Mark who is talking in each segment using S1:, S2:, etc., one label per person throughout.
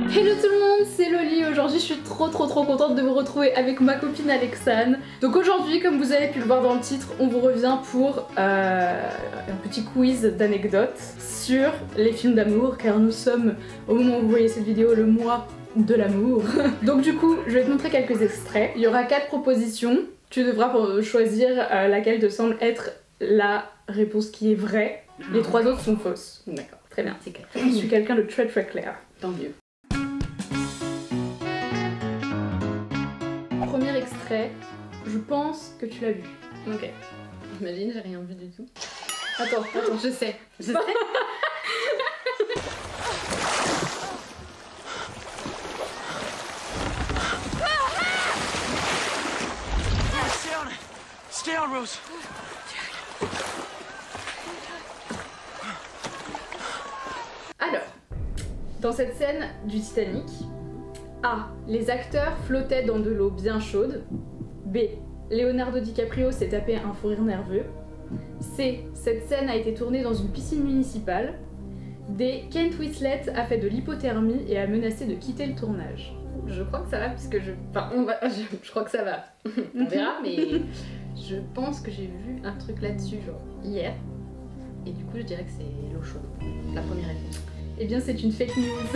S1: Hello tout le monde, c'est Loli. Aujourd'hui je suis trop contente de vous retrouver avec ma copine Alexane. Donc aujourd'hui, comme vous avez pu le voir dans le titre, on vous revient pour un petit quiz d'anecdotes sur les films d'amour, car nous sommes, au moment où vous voyez cette vidéo, le mois de l'amour. Donc du coup, je vais te montrer quelques extraits. Il y aura 4 propositions. Tu devras choisir laquelle te semble être la réponse qui est vraie. Les 3 autres sont fausses.
S2: D'accord.
S1: Très bien.
S2: C'est clair.
S1: Je suis quelqu'un de très clair.
S2: Tant mieux.
S1: Premier extrait, je pense que tu l'as vu.
S2: Ok. J'imagine, j'ai rien vu du tout.
S1: Attends,
S2: Je sais. Je sais.
S3: Stay on, Rose.
S1: Alors, dans cette scène du Titanic, A. Les acteurs flottaient dans de l'eau bien chaude. B. Leonardo DiCaprio s'est tapé un fou rire nerveux. C. Cette scène a été tournée dans une piscine municipale. D. Kate Winslet a fait de l'hypothermie et a menacé de quitter le tournage.
S2: Je crois que ça va puisque je... Enfin, je crois que ça va. On verra, mais je pense que j'ai vu un truc là-dessus, genre, hier. Et du coup, je dirais que c'est l'eau chaude. La première réponse.
S1: Eh bien, c'est une fake news.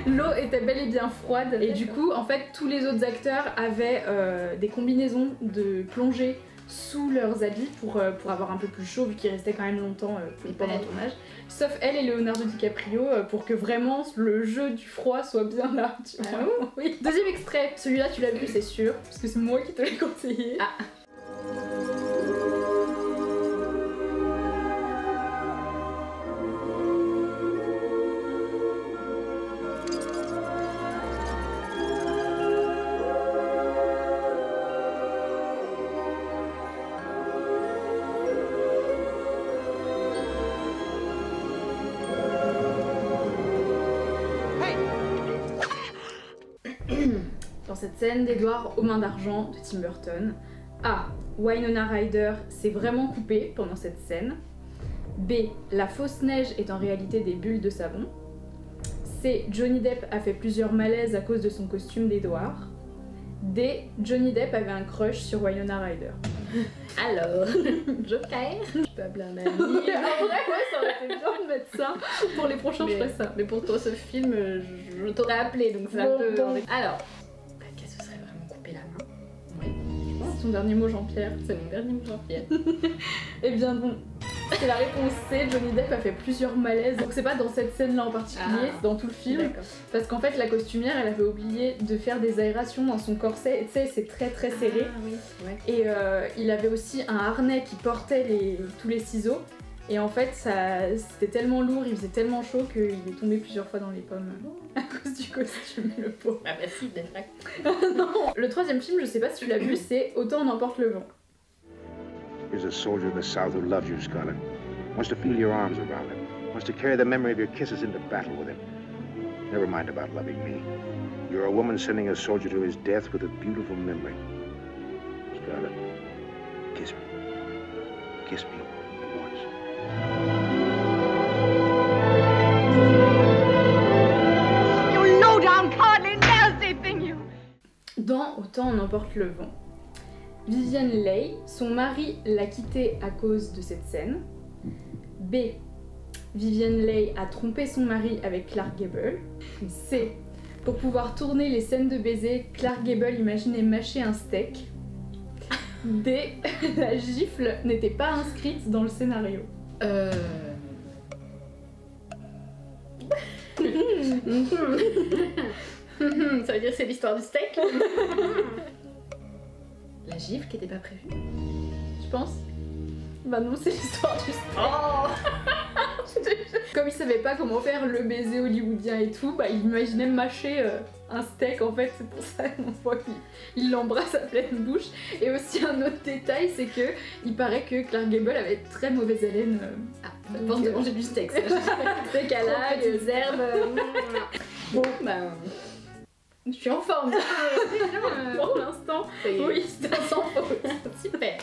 S1: L'eau était bel et bien froide. Et du coup, en fait, tous les autres acteurs avaient des combinaisons de plongée sous leurs habits pour avoir un peu plus chaud, vu qu'ils restaient quand même longtemps pendant le tournage. Sauf elle et Leonardo DiCaprio, pour que vraiment le jeu du froid soit bien là. Tu vois.
S2: Ah bon?
S1: Oui. Deuxième extrait, celui-là tu l'as vu, c'est sûr, parce que c'est moi qui te l'ai conseillé.
S2: Ah.
S1: Dans cette scène d'Edward aux mains d'argent de Tim Burton, A. Winona Ryder s'est vraiment coupée pendant cette scène. B. La fausse neige est en réalité des bulles de savon. C. Johnny Depp a fait plusieurs malaises à cause de son costume d'Edward. D. Johnny Depp avait un crush sur Winona Ryder.
S2: Alors, Joker. Je peux appeler un ami.
S1: En vrai, ouais, ça aurait été bien de mettre ça. Pour les prochains, je ferais ça.
S2: Mais pour toi, ce film, je t'aurais appelé, donc c'est un
S1: Bon,
S2: peu...
S1: bon.
S2: Alors, qu'est-ce que ce serait vraiment couper la main? Oui,
S1: C'est ton dernier mot, Jean-Pierre.
S2: c'est mon dernier mot, Jean-Pierre.
S1: Eh bien bon, c'est la réponse C. Johnny Depp a fait plusieurs malaises. Donc c'est pas dans cette scène-là en particulier, c'est dans tout le film.
S2: D'accord.
S1: Parce qu'en fait, la costumière, elle avait oublié de faire des aérations dans son corset. Et tu sais, c'est très serré.
S2: Ah oui, ouais.
S1: Et il avait aussi un harnais qui portait tous les ciseaux. Et en fait, c'était tellement lourd, il faisait tellement chaud qu'il est tombé plusieurs fois dans les pommes à cause du costume, le pauvre.
S2: Ah bah si, d'être là.
S1: Non. Le troisième film, je sais pas si tu l'as vu, c'est Autant en emporte le vent.
S4: Here's a soldier of the South who loves you, Scarlett. Wants to feel your arms around him. Wants to carry the memory of your kisses into battle with him. Never mind about loving me. You're a woman sending a soldier to his death with a beautiful memory. Scarlett, kiss me. Kiss me once.
S5: You low-down, cowardly, nasty thing, you!
S1: Dans Autant en emporte le vent, Vivian Leigh, son mari l'a quittée à cause de cette scène. B. Vivian Leigh a trompé son mari avec Clark Gable. C. Pour pouvoir tourner les scènes de baiser, Clark Gable imaginait mâcher un steak. D. La gifle n'était pas inscrite dans le scénario.
S2: Ça veut dire que c'est l'histoire du steak? La gifle qui était pas prévue?
S1: Tu penses? Bah non, c'est l'histoire du steak.
S2: Oh.
S1: Comme il savait pas comment faire le baiser hollywoodien et tout, bah il imaginait mâcher un steak en fait, c'est pour ça qu'on voit qu'il l'embrasse à pleine bouche. Et aussi un autre détail, c'est que il paraît que Clark Gable avait très mauvaise haleine.
S2: Ah, ça pense de manger du steak, ça.
S1: Steak à l'ail,
S2: Des herbes. Bon, bah... Je suis en forme.
S1: Pour l'instant, oui, c'est sans faute.
S2: Super.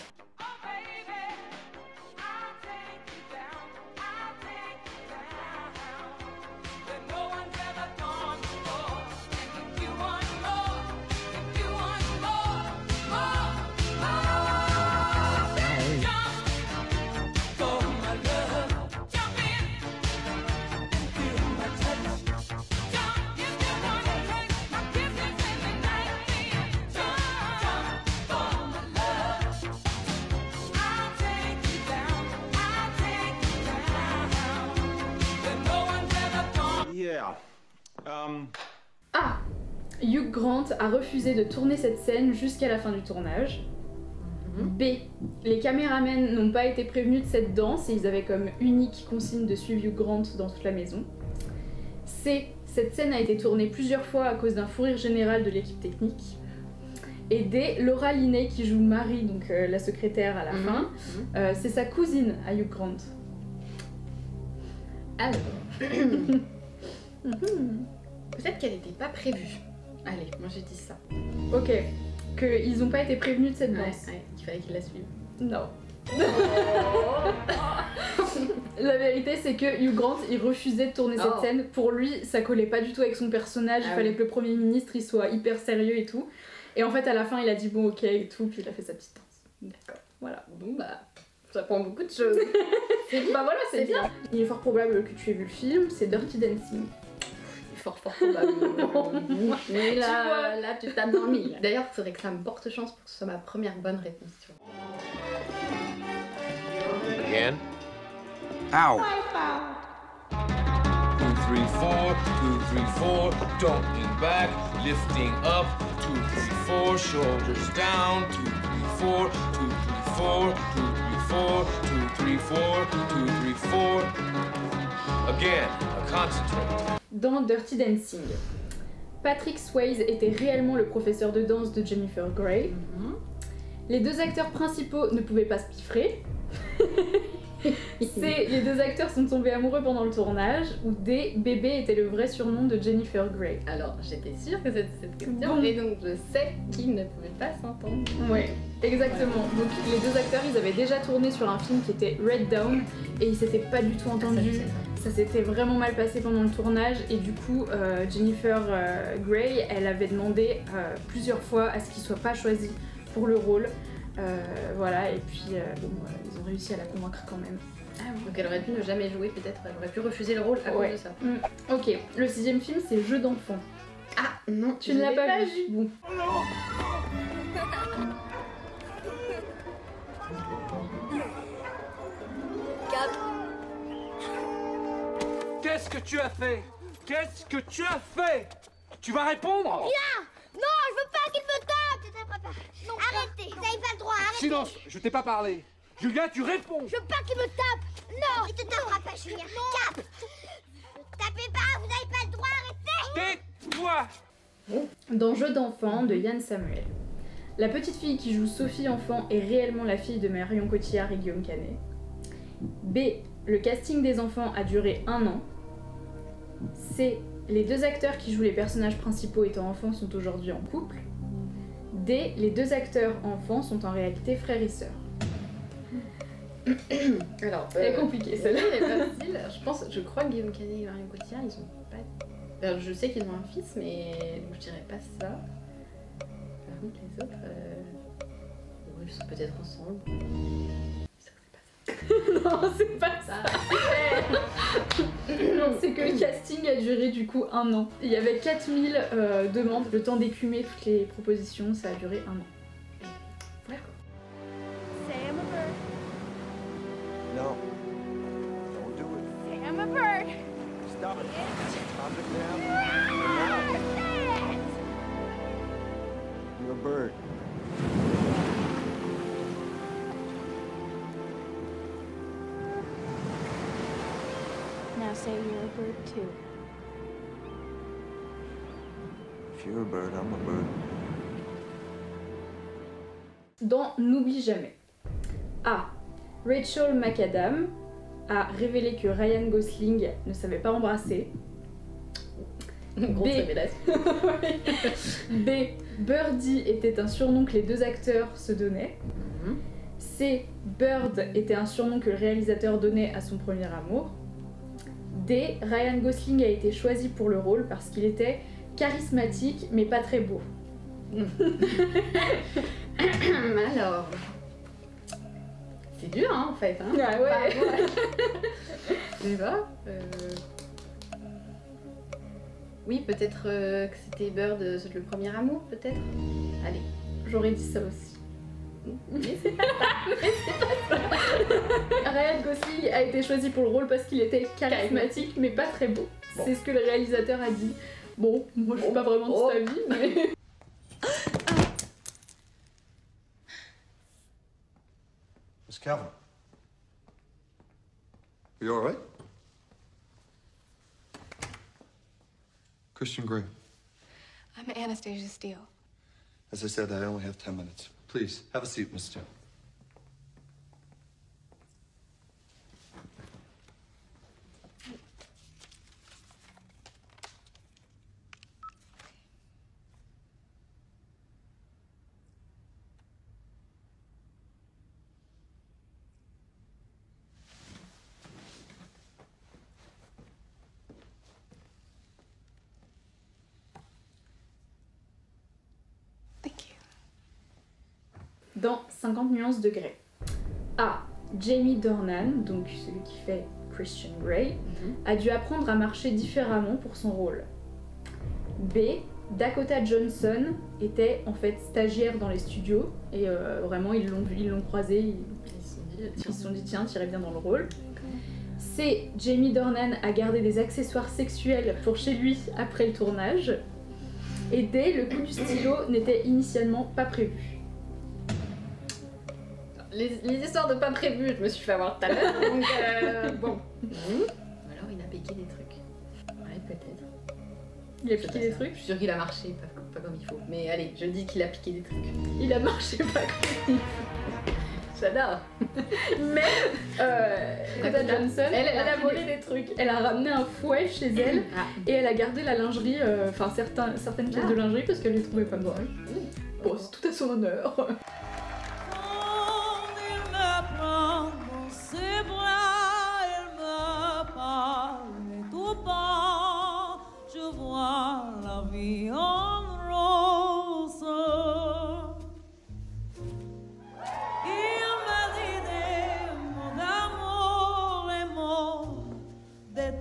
S3: Yeah.
S1: A. Hugh Grant a refusé de tourner cette scène jusqu'à la fin du tournage. B. Les caméramens n'ont pas été prévenus de cette danse et ils avaient comme unique consigne de suivre Hugh Grant dans toute la maison. C. Cette scène a été tournée plusieurs fois à cause d'un fou rire général de l'équipe technique. Et D. Laura Linney qui joue Marie, donc la secrétaire à la fin, c'est sa cousine à Hugh Grant.
S2: Alors... Peut-être qu'elle n'était pas prévue. Allez, moi j'ai dit ça.
S1: Ok, qu'ils n'ont pas été prévenus de cette danse.
S2: Ouais, qu'il fallait qu'ils la suivent.
S1: Non. La vérité c'est que Hugh Grant il refusait de tourner cette scène. Pour lui ça collait pas du tout avec son personnage, il fallait que le Premier ministre il soit hyper sérieux et tout. Et en fait à la fin il a dit bon ok et tout, puis il a fait sa petite danse.
S2: D'accord.
S1: Voilà.
S2: Bon bah, ça prend beaucoup de choses.
S1: Bah voilà, c'est bien. Il est fort probable que tu aies vu le film, c'est Dirty Dancing.
S2: Fort probablement. Mais là, tu tapes dans le mille. D'ailleurs, il faudrait que ça me porte chance pour que ce soit ma première bonne réponse. Tu vois.
S3: Again?
S6: Ow!
S3: 2, 3, 4, 2, 3, 4. Don't lean back, lifting up. 2, 3, 4, shoulders down. 2, 3, 4, 2, 3, 4, 2, 3, 4, 2, 3, 4, 2, 3, 4. Again, concentrate.
S1: Dans Dirty Dancing, Patrick Swayze était réellement le professeur de danse de Jennifer Grey. Les deux acteurs principaux ne pouvaient pas se piffrer. C. Les deux acteurs sont tombés amoureux pendant le tournage. Ou D. Bébé était le vrai surnom de Jennifer Grey.
S2: Alors, j'étais sûre que c'était cette question,
S1: Bon.
S2: et donc je sais qu'ils ne pouvaient pas s'entendre.
S1: Ouais, exactement. Donc les deux acteurs, ils avaient déjà tourné sur un film qui était Red Dawn et ils s'étaient pas du tout entendus. Ça s'était vraiment mal passé pendant le tournage et du coup Jennifer Grey, elle avait demandé plusieurs fois à ce qu'il soit pas choisi pour le rôle. Voilà, et puis bon, ils ont réussi à la convaincre quand même.
S2: Ah oui. Donc elle aurait pu ne jamais jouer, peut-être elle aurait pu refuser le rôle à cause de ça.
S1: Ok, le 6e film c'est Jeux d'enfant.
S2: Ah non,
S1: Tu ne l'as pas vu. Bon.
S7: Qu'est-ce que tu as fait? Qu'est-ce que tu as fait? Tu vas répondre?
S5: Viens! Non, je veux pas qu'il me tape! Je t'attrape pas. Non, arrêtez! Vous avez pas le droit, arrêtez!
S7: Silence, je t'ai pas parlé. Julien, tu réponds!
S5: Je veux pas qu'il me tape! Non! Il te tapera pas, Julien! Cap! Tapez pas, vous n'avez pas le droit, arrêtez!
S7: Tais-toi!
S1: Dans Jeux d'enfant de Yann Samuel. La petite fille qui joue Sophie enfant est réellement la fille de Marion Cotillard et Guillaume Canet. B. Le casting des enfants a duré 1 an. C. Les deux acteurs qui jouent les personnages principaux étant enfants sont aujourd'hui en couple. D. Les deux acteurs enfants sont en réalité frères et sœurs.
S2: Alors,
S1: C'est compliqué celle-là.
S2: Elle est facile. Je crois que Guillaume Canet et Marion Cotillard, ils ont pas... Alors, je sais qu'ils ont un fils, mais donc, je dirais pas ça. Par contre, les autres, ouais, ils sont peut-être ensemble.
S1: Non, c'est pas ça. Non, c'est que le casting a duré du coup 1 an. Il y avait 4000 demandes, le temps d'écumer toutes les propositions, ça a duré 1 an.
S2: D'accord.
S5: Say I'm a bird.
S6: No. Don't do it.
S5: Say I'm a bird.
S6: Stop it. Stop it now. You're a bird.
S5: Now say you're a bird too.
S6: If you're a bird, I'm a bird.
S1: Dans N'oublie jamais. A. Rachel McAdam a révélé que Ryan Gosling ne savait pas embrasser.
S2: Grosse
S1: B.
S2: révélation.
S1: B. Birdie était un surnom que les deux acteurs se donnaient. C. Bird était un surnom que le réalisateur donnait à son premier amour. D. Ryan Gosling a été choisi pour le rôle parce qu'il était charismatique mais pas très beau.
S2: Alors... C'est dur, hein, en fait. Hein.
S1: Ah ouais.
S2: Je sais pas. Oui, peut-être que c'était Bird, le premier amour, peut-être. Allez.
S1: J'aurais dit ça aussi.
S2: Mais c'est pas
S1: Ryan Gosling a été choisi pour le rôle parce qu'il était charismatique mais pas très beau. C'est ce que le réalisateur a dit. Bon, moi je suis pas vraiment de cet avis, mais...
S6: Miss Calvin. Are you all right? Christian Grey.
S8: I'm Anastasia Steele.
S6: As I said, I only have 10 minutes. Please, have a seat, Miss Steele.
S1: Dans 50 nuances de Grey. A. Jamie Dornan, donc celui qui fait Christian Grey, a dû apprendre à marcher différemment pour son rôle. B. Dakota Johnson était en fait stagiaire dans les studios et vraiment ils l'ont croisé, ils se sont dit tiens, t'irais bien dans le rôle. C. Jamie Dornan a gardé des accessoires sexuels pour chez lui après le tournage. Et D. Le coup du stylo n'était initialement pas prévu.
S2: Les histoires de pas prévues, je me suis fait avoir tout à l'heure, donc bon. Ou alors il a piqué des trucs. Ouais, peut-être.
S1: Il a piqué des trucs?
S2: Je suis sûre qu'il a marché, pas comme il faut. Mais allez, je dis qu'il a piqué des trucs.
S1: Il a marché pas comme il faut.
S2: J'adore.
S1: Mais Dakota Johnson, elle a volé des trucs. Elle a ramené un fouet chez elle et elle a gardé la lingerie, enfin certaines pièces de lingerie parce qu'elle les trouvait pas bonnes. Bon, c'est tout à son honneur.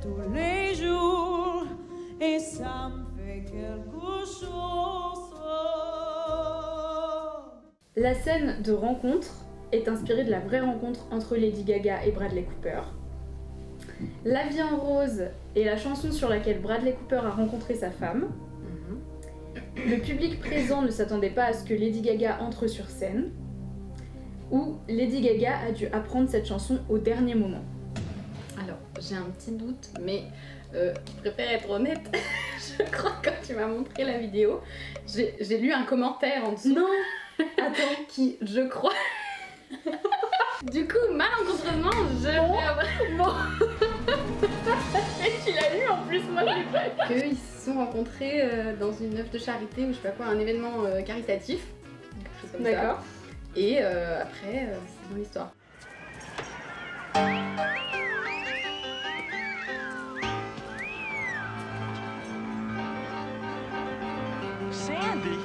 S9: Tous les jours et ça me fait quelque chose.
S1: La scène de rencontre est inspirée de la vraie rencontre entre Lady Gaga et Bradley Cooper. La vie en rose est la chanson sur laquelle Bradley Cooper a rencontré sa femme. Le public présent ne s'attendait pas à ce que Lady Gaga entre sur scène. Ou Lady Gaga a dû apprendre cette chanson au dernier moment.
S2: Alors, j'ai un petit doute, mais je préfère être honnête. Je crois que quand tu m'as montré la vidéo, j'ai lu un commentaire en dessous.
S1: Non.
S2: Attends, qui, je crois... Du coup, malencontreusement, je vais avoir...
S1: Et tu l'as lu en plus, moi j'ai pas.
S2: Qu'ils se sont rencontrés dans une œuvre de charité ou je sais pas quoi, un événement caritatif. Quelque chose comme ça.
S1: D'accord.
S2: Et après, c'est dans l'histoire.
S7: Sandy?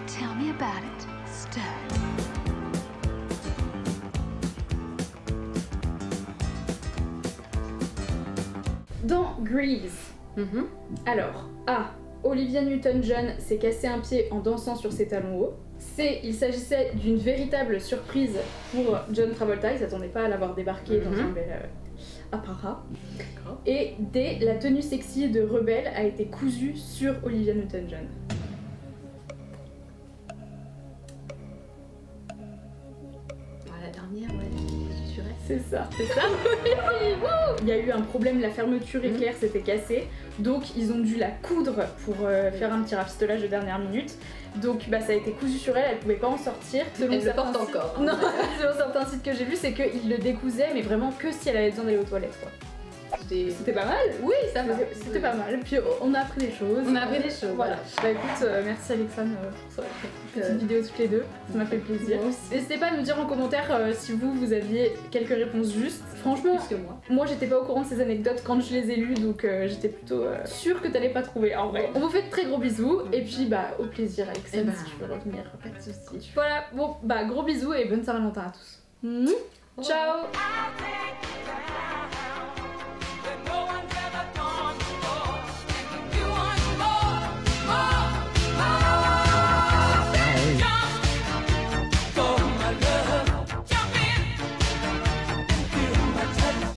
S8: Tell me about it, stud.
S1: Dans Grease, alors A. Olivia Newton-John s'est cassé un pied en dansant sur ses talons hauts. C. Il s'agissait d'une véritable surprise pour John Travolta, il s'attendait pas à l'avoir débarqué dans un bel apparat. Et D. La tenue sexy de Rebelle a été cousue sur Olivia Newton-John.
S2: La dernière, ouais, sur elle.
S1: C'est ça. C'est ça. Il y a eu un problème, la fermeture éclair s'était cassée, donc ils ont dû la coudre pour faire un petit rafistolage de dernière minute. Donc bah, ça a été cousu sur elle, elle pouvait pas en sortir.
S2: Elle le porte encore.
S1: Non, selon certains sites que j'ai vus, c'est qu'ils le décousaient, mais vraiment que si elle avait besoin d'aller aux toilettes, quoi. C'était pas mal.
S2: Oui, ça va.
S1: C'était pas mal. Puis on a appris des choses.
S2: On a appris des choses.
S1: Voilà. Bah écoute, merci Alexandre pour cette petite vidéo toutes les deux. Ça m'a fait plaisir. N'hésitez pas à nous dire en commentaire si vous aviez quelques réponses justes. Franchement,
S2: plus que
S1: moi j'étais pas au courant de ces anecdotes quand je les ai lues, donc j'étais plutôt sûre que t'allais pas trouver en vrai. On vous fait de très gros bisous et puis bah au plaisir Alexandre si tu veux revenir.
S2: Pas de soucis.
S1: Voilà, bon bah gros bisous et bonne Saint-Valentin à tous. Ciao.